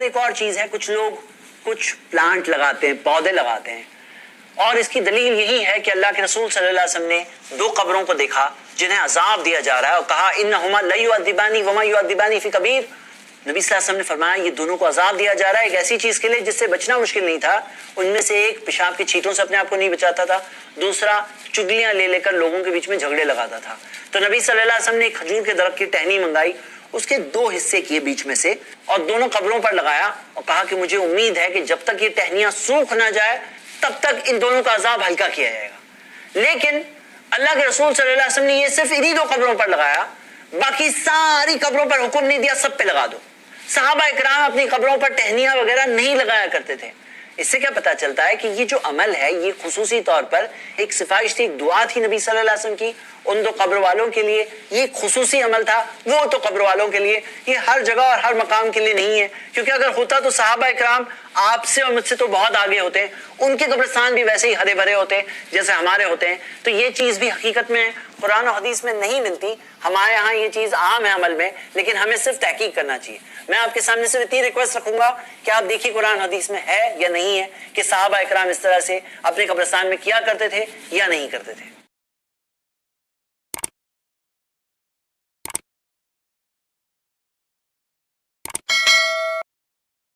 ایک اور چیز ہے، کچھ لوگ کچھ پلانٹ لگاتے ہیں، پودے لگاتے ہیں، اور اس کی دلیل یہی ہے کہ اللہ کے رسول صلی اللہ علیہ وسلم نے دو قبروں کو دیکھا جنہیں عذاب دیا جا رہا ہے، اور کہا انہما لا یعذبانی وما یعذبانی فی کبیر۔ نبی صلی اللہ علیہ وسلم نے فرمایا یہ دونوں کو عذاب دیا جا رہا ہے ایک ایسی چیز کے لیے جس سے بچنا مشکل نہیں تھا۔ ان میں سے ایک پیشاب کی چھینٹوں سے اپنے آپ کو نہیں بچاتا تھا، دوسرا چگلیاں لے کر لوگوں کے بیچ میں جھگڑے لگاتا تھا۔ تو نبی صلی اللہ علیہ وسلم نے ایک کھجور کے درخت کی ٹہنی منگائی، اس کے دو حصے کیے بیچ میں سے اور دونوں قبروں پر لگایا، اور کہا کہ مجھے امید ہے کہ جب تک یہ ٹہنیاں سوکھ نہ جائے تب تک ان دونوں کا عذاب ہلکا کیا جائے گا۔ لیکن اللہ کے رسول صلی اللہ علیہ وسلم نے یہ صرف انہی دو قبروں پر لگایا، باقی ساری قبروں پر حکم نہیں دیا سب پہ لگا دو۔ صحابہ اکرام اپنی قبروں پر ٹہنیاں وغیرہ نہیں لگایا کرتے تھے۔ اس سے کیا پتا چلتا ہے کہ یہ جو عمل ہے یہ خصوصی طور پر ایک سفارش تھی، ایک دعا تھی نبی صلی اللہ علیہ وسلم کی ان دو قبر والوں کے لیے، یہ خصوصی عمل تھا، وہ تو قبر والوں کے لیے، یہ ہر جگہ اور ہر مقام کے لیے نہیں ہے، کیونکہ اگر ہوتا تو صحابہ اکرام آپ سے اور مجھ سے تو بہت آگے ہوتے ہیں، ان کے قبرستان بھی ویسے ہی ہرے بھرے ہوتے ہیں جیسے ہمارے ہوتے ہیں۔ تو یہ چیز بھی حقیقت میں قرآن و حدیث میں نہیں ملتی، ہمارے یہاں یہ چیز عام ہے عمل میں، لیکن ہمیں صرف تحقیق کرنا چاہیے۔ میں آپ کے سامنے صرف اتنی ریکویسٹ رکھوں گا کہ آپ دیکھیے قرآن حدیث میں ہے یا نہیں ہے کہ صحابہ اکرام اس طرح سے اپنے قبرستان میں کیا کرتے تھے یا نہیں کرتے تھے۔